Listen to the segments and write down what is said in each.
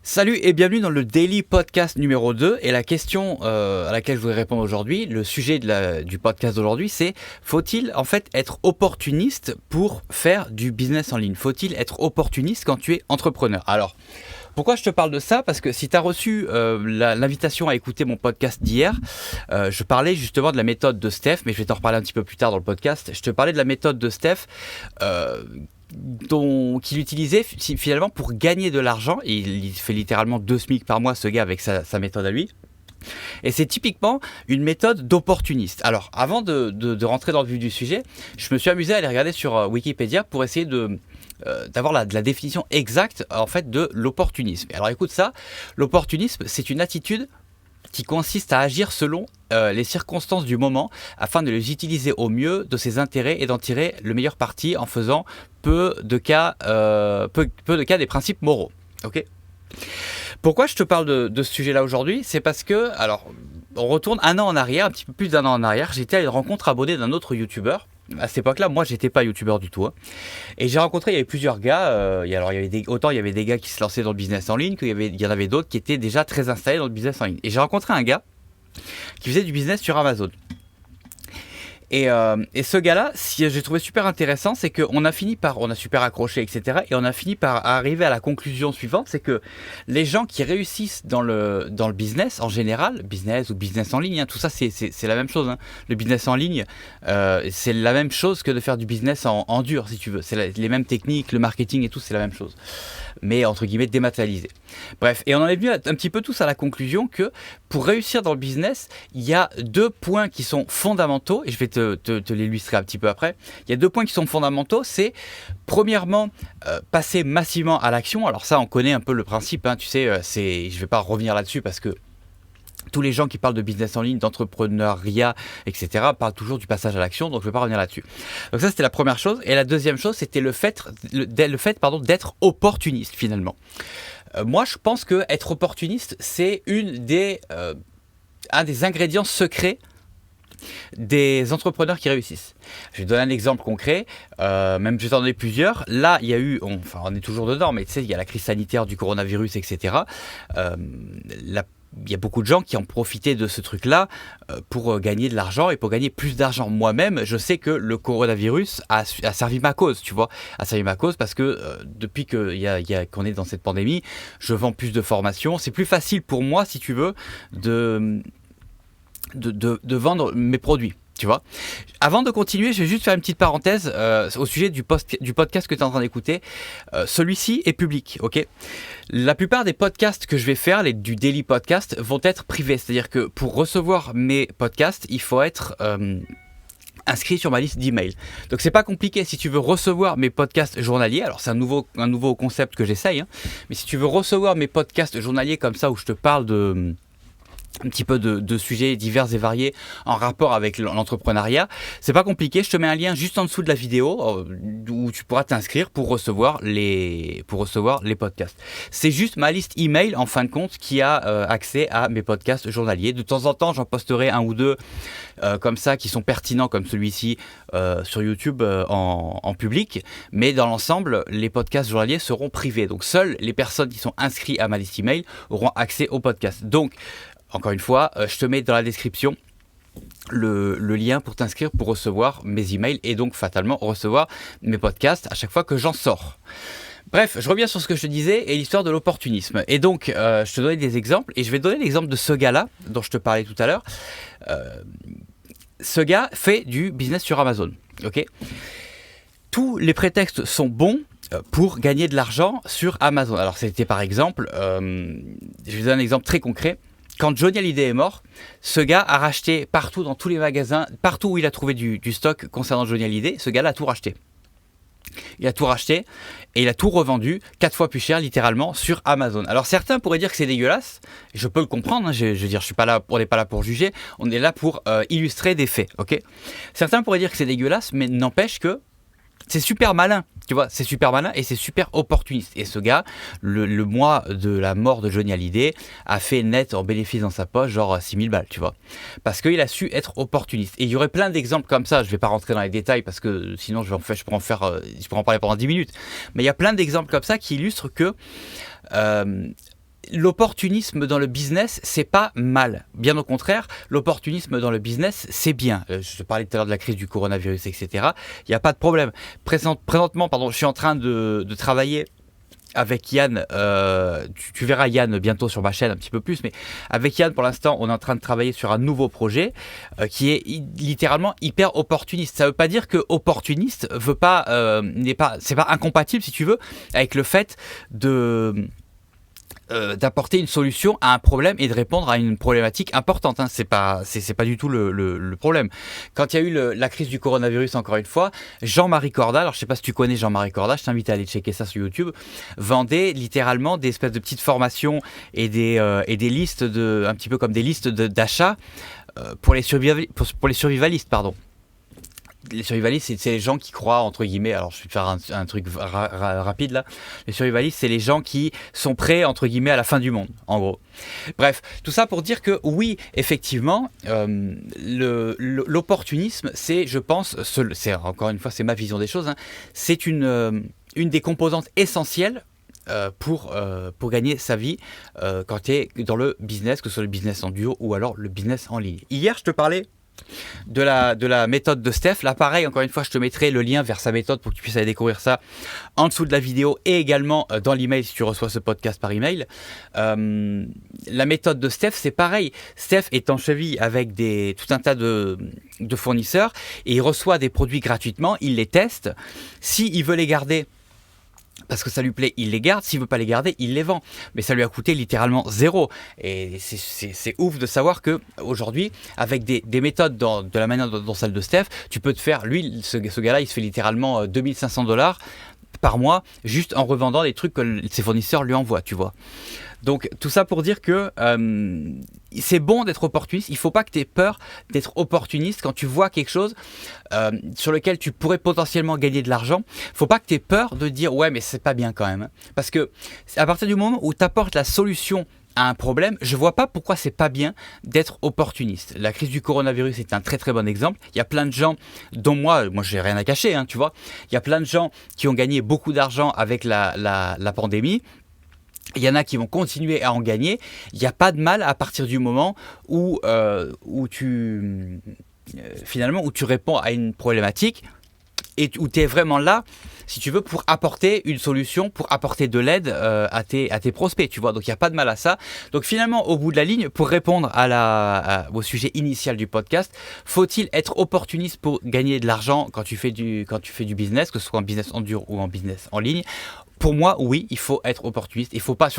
Salut et bienvenue dans le Daily Podcast numéro 2 et la question à laquelle je voudrais répondre aujourd'hui, le sujet du podcast d'aujourd'hui, c'est faut-il en fait être opportuniste pour faire du business en ligne? Faut-il être opportuniste quand tu es entrepreneur? Alors, pourquoi je te parle de ça? Parce que si tu as reçu l'invitation à écouter mon podcast d'hier, je parlais justement de la méthode de Steph, mais je vais t'en reparler un petit peu plus tard dans le podcast. Je te parlais de la méthode de Steph qu'il utilisait finalement pour gagner de l'argent. Et il fait littéralement 2 SMIC par mois, ce gars, avec sa méthode à lui. Et c'est typiquement une méthode d'opportuniste. Alors, avant de rentrer dans le vif du sujet, je me suis amusé à aller regarder sur Wikipédia pour essayer d'avoir la définition exacte en fait de l'opportunisme. Alors écoute ça, l'opportunisme, c'est une attitude qui consiste à agir selon les circonstances du moment afin de les utiliser au mieux de ses intérêts et d'en tirer le meilleur parti en faisant peu de cas des principes moraux. Ok ? Pourquoi je te parle de ce sujet-là aujourd'hui? C'est parce que, alors, on retourne un an en arrière, un petit peu plus d'un an en arrière, j'étais à une rencontre abonnée d'un autre youtubeur. À cette époque-là, moi, j'étais pas youtubeur du tout. Hein. Et j'ai rencontré, il y avait plusieurs gars. Autant il y avait des gars qui se lançaient dans le business en ligne, il y en avait d'autres qui étaient déjà très installés dans le business en ligne. Et j'ai rencontré un gars qui faisait du business sur Amazon. Et ce gars-là, j'ai trouvé super intéressant, c'est qu'on a super accroché, etc. Et on a fini par arriver à la conclusion suivante, c'est que les gens qui réussissent dans le business en général, business ou business en ligne, hein, tout ça c'est la même chose. Hein. Le business en ligne, c'est la même chose que de faire du business en dur, si tu veux. C'est les mêmes techniques, le marketing et tout, c'est la même chose. Mais entre guillemets dématérialisé. Bref, et on en est venu un petit peu tous à la conclusion que pour réussir dans le business, il y a 2 points qui sont fondamentaux, et je vais te l'illustrer un petit peu après. Il y a 2 points qui sont fondamentaux, c'est premièrement passer massivement à l'action. Alors ça, on connaît un peu le principe, hein, tu sais, je vais pas revenir là-dessus parce que tous les gens qui parlent de business en ligne, d'entrepreneuriat, etc. parlent toujours du passage à l'action, donc je ne vais pas revenir là-dessus. Donc ça, c'était la première chose. Et la deuxième chose, c'était le fait d'être opportuniste, finalement. Moi, je pense que être opportuniste, c'est un des ingrédients secrets des entrepreneurs qui réussissent. Je vais donner un exemple concret, même je vais t'en donner plusieurs. Là, il y a eu, on est toujours dedans, mais tu sais, il y a la crise sanitaire du coronavirus, etc. Il y a beaucoup de gens qui ont profité de ce truc-là pour gagner de l'argent et pour gagner plus d'argent. Moi-même, je sais que le coronavirus a servi ma cause, tu vois. A servi ma cause parce que depuis qu'on est dans cette pandémie, je vends plus de formations. C'est plus facile pour moi, si tu veux, de vendre mes produits. Tu vois. Avant de continuer, je vais juste faire une petite parenthèse au sujet du podcast que tu es en train d'écouter. Celui-ci est public, ok. La plupart des podcasts que je vais faire, du daily podcast, vont être privés. C'est-à-dire que pour recevoir mes podcasts, il faut être inscrit sur ma liste d'email. Donc c'est pas compliqué si tu veux recevoir mes podcasts journaliers. Alors c'est un nouveau concept que j'essaye, hein. Mais si tu veux recevoir mes podcasts journaliers comme ça où je te parle un petit peu de sujets divers et variés en rapport avec l'entrepreneuriat. C'est pas compliqué, je te mets un lien juste en dessous de la vidéo où tu pourras t'inscrire pour recevoir les podcasts. C'est juste ma liste email en fin de compte qui a accès à mes podcasts journaliers. De temps en temps, j'en posterai 1 ou 2 comme ça qui sont pertinents comme celui-ci sur YouTube en public, mais dans l'ensemble, les podcasts journaliers seront privés. Donc seules les personnes qui sont inscrites à ma liste email auront accès aux podcasts. Donc encore une fois, je te mets dans la description le lien pour t'inscrire pour recevoir mes emails et donc fatalement recevoir mes podcasts à chaque fois que j'en sors. Bref, je reviens sur ce que je te disais et l'histoire de l'opportunisme. Et donc, je te donnais des exemples et je vais te donner l'exemple de ce gars-là dont je te parlais tout à l'heure. Ce gars fait du business sur Amazon. Ok ? Tous les prétextes sont bons pour gagner de l'argent sur Amazon. Alors, c'était par exemple, je vais te donner un exemple très concret. Quand Johnny Hallyday est mort, ce gars a racheté partout dans tous les magasins, partout où il a trouvé du stock concernant Johnny Hallyday, ce gars-là a tout racheté. Il a tout racheté et il a tout revendu 4 fois plus cher littéralement sur Amazon. Alors certains pourraient dire que c'est dégueulasse, et je peux le comprendre, hein, je veux dire, on n'est pas là pour juger, on est là pour illustrer des faits, ok ? Certains pourraient dire que c'est dégueulasse, mais n'empêche que c'est super malin, tu vois, c'est super malin et c'est super opportuniste. Et ce gars, le mois de la mort de Johnny Hallyday, a fait net en bénéfice dans sa poche, genre 6000 balles, tu vois. Parce qu'il a su être opportuniste. Et il y aurait plein d'exemples comme ça, je vais pas rentrer dans les détails parce que sinon je pourrais en parler pendant 10 minutes. Mais il y a plein d'exemples comme ça qui illustrent que l'opportunisme dans le business, c'est pas mal. Bien au contraire, l'opportunisme dans le business, c'est bien. Je te parlais tout à l'heure de la crise du coronavirus, etc. Il n'y a pas de problème. Présentement, je suis en train de travailler avec Yann, tu verras Yann bientôt sur ma chaîne un petit peu plus, mais avec Yann pour l'instant on est en train de travailler sur un nouveau projet qui est littéralement hyper opportuniste. Ça veut pas dire que opportuniste c'est pas incompatible si tu veux avec le fait d'apporter une solution à un problème et de répondre à une problématique importante. C'est pas du tout le problème. Quand il y a eu la crise du coronavirus, encore une fois, Jean-Marie Corda, alors je sais pas si tu connais Jean-Marie Corda, je t'invite à aller checker ça sur YouTube, vendait littéralement des espèces de petites formations et des listes un petit peu comme des listes d'achat pour les survivalistes, pardon. Les survivalistes, c'est les gens qui croient, entre guillemets, alors je vais te faire un truc rapide là, les survivalistes, c'est les gens qui sont prêts, entre guillemets, à la fin du monde, en gros. Bref, tout ça pour dire que oui, effectivement, l'opportunisme, c'est, je pense, encore une fois, c'est ma vision des choses, c'est une des composantes essentielles pour gagner sa vie quand tu es dans le business, que ce soit le business en dur ou alors le business en ligne. Hier, je te parlais de la méthode de Steph. Là pareil, encore une fois je te mettrai le lien vers sa méthode pour que tu puisses aller découvrir ça en dessous de la vidéo et également dans l'email si tu reçois ce podcast par email. La méthode de Steph, c'est pareil. Steph est en cheville avec tout un tas de fournisseurs et il reçoit des produits gratuitement, il les teste. S'il veut les garder parce que ça lui plaît, il les garde. S'il veut pas les garder, il les vend. Mais ça lui a coûté littéralement zéro. Et c'est ouf de savoir que aujourd'hui, avec des méthodes de la manière dont celle de Steph, tu peux te faire, lui, ce gars-là, il se fait littéralement $2500 par mois juste en revendant les trucs que ses fournisseurs lui envoient, tu vois. Donc tout ça pour dire que c'est bon d'être opportuniste. Il ne faut pas que tu aies peur d'être opportuniste quand tu vois quelque chose sur lequel tu pourrais potentiellement gagner de l'argent. Il ne faut pas que tu aies peur de dire ouais mais c'est pas bien quand même. Parce que à partir du moment où tu apportes la solution à un problème, je vois pas pourquoi c'est pas bien d'être opportuniste. La crise du coronavirus est un très très bon exemple. Il y a plein de gens, dont moi j'ai rien à cacher, tu vois. Il y a plein de gens qui ont gagné beaucoup d'argent avec la pandémie. Il y en a qui vont continuer à en gagner. Il n'y a pas de mal à partir du moment où tu réponds à une problématique et où tu es vraiment là, si tu veux, pour apporter une solution, pour apporter de l'aide à tes prospects, tu vois. Donc il n'y a pas de mal à ça. Donc finalement, au bout de la ligne, pour répondre au sujet initial du podcast, faut-il être opportuniste pour gagner de l'argent quand tu fais du business, que ce soit en business en dur ou en business en ligne? Pour moi, oui, il faut être opportuniste. Il faut pas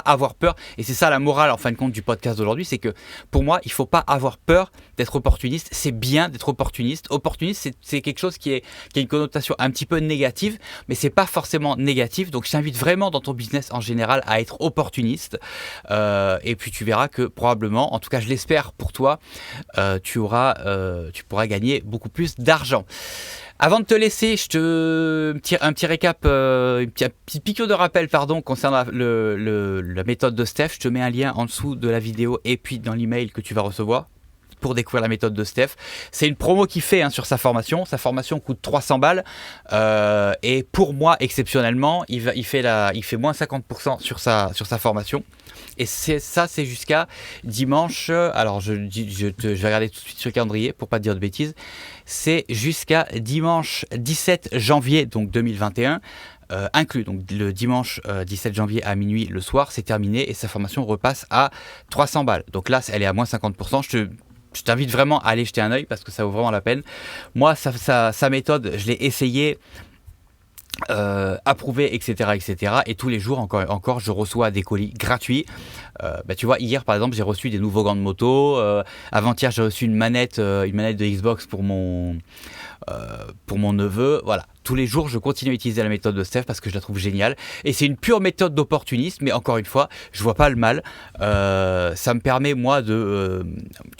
avoir peur. Et c'est ça la morale, en fin de compte, du podcast d'aujourd'hui, c'est que pour moi, il faut pas avoir peur d'être opportuniste. C'est bien d'être opportuniste. Opportuniste, c'est quelque chose qui a une connotation un petit peu négative, mais c'est pas forcément négatif. Donc, je t'invite vraiment dans ton business en général à être opportuniste. Et puis, tu verras que probablement, en tout cas, je l'espère pour toi, tu pourras gagner beaucoup plus d'argent. Avant de te laisser, je te tire un petit récap, une petite piqûre de rappel concernant la méthode de Steph. Je te mets un lien en dessous de la vidéo et puis dans l'email que tu vas recevoir pour découvrir la méthode de Steph. C'est une promo qu'il fait sur sa formation. Sa formation coûte 300 balles. Et pour moi, exceptionnellement, il fait moins 50% sur sa formation. Et c'est jusqu'à dimanche. Alors, je vais regarder tout de suite sur le calendrier pour pas te dire de bêtises. C'est jusqu'à dimanche 17 janvier donc 2021. Inclus, donc le dimanche 17 janvier à minuit le soir, c'est terminé et sa formation repasse à 300 balles. Donc là, elle est à moins 50%. Je t'invite vraiment à aller jeter un œil parce que ça vaut vraiment la peine. Moi, sa méthode, je l'ai essayé, approuvé, etc. Et tous les jours, encore, je reçois des colis gratuits. Tu vois, hier, par exemple, j'ai reçu des nouveaux gants de moto. Avant-hier, j'ai reçu une manette de Xbox pour mon neveu. Voilà. Tous les jours, je continue à utiliser la méthode de Steph parce que je la trouve géniale. Et c'est une pure méthode d'opportunisme, mais encore une fois, je vois pas le mal. Ça me permet, moi, de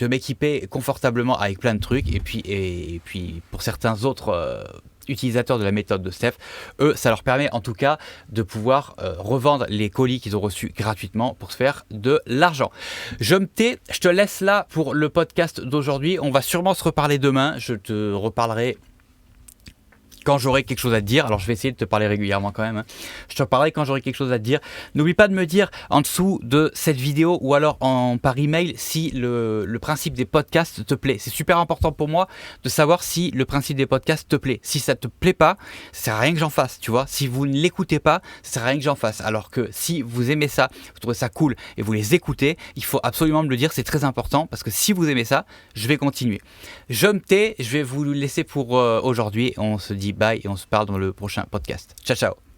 m'équiper confortablement avec plein de trucs. Et puis pour certains autres utilisateurs de la méthode de Steph, eux, ça leur permet en tout cas de pouvoir revendre les colis qu'ils ont reçus gratuitement pour se faire de l'argent. Je me tais, je te laisse là pour le podcast d'aujourd'hui. On va sûrement se reparler demain. Je te reparlerai quand j'aurai quelque chose à te dire. Alors je vais essayer de te parler régulièrement quand même, hein. Je te parlerai quand j'aurai quelque chose à te dire. N'oublie pas de me dire en dessous de cette vidéo ou alors par email si le principe des podcasts te plaît. C'est super important pour moi de savoir si le principe des podcasts te plaît. Si ça te plaît pas, ça sert à rien que j'en fasse, tu vois. Si vous ne l'écoutez pas, ça sert à rien que j'en fasse. Alors que si vous aimez ça, vous trouvez ça cool et vous les écoutez, il faut absolument me le dire, c'est très important parce que si vous aimez ça, je vais continuer. Je me tais, je vais vous laisser pour aujourd'hui. On se dit bye et on se parle dans le prochain podcast. Ciao, ciao.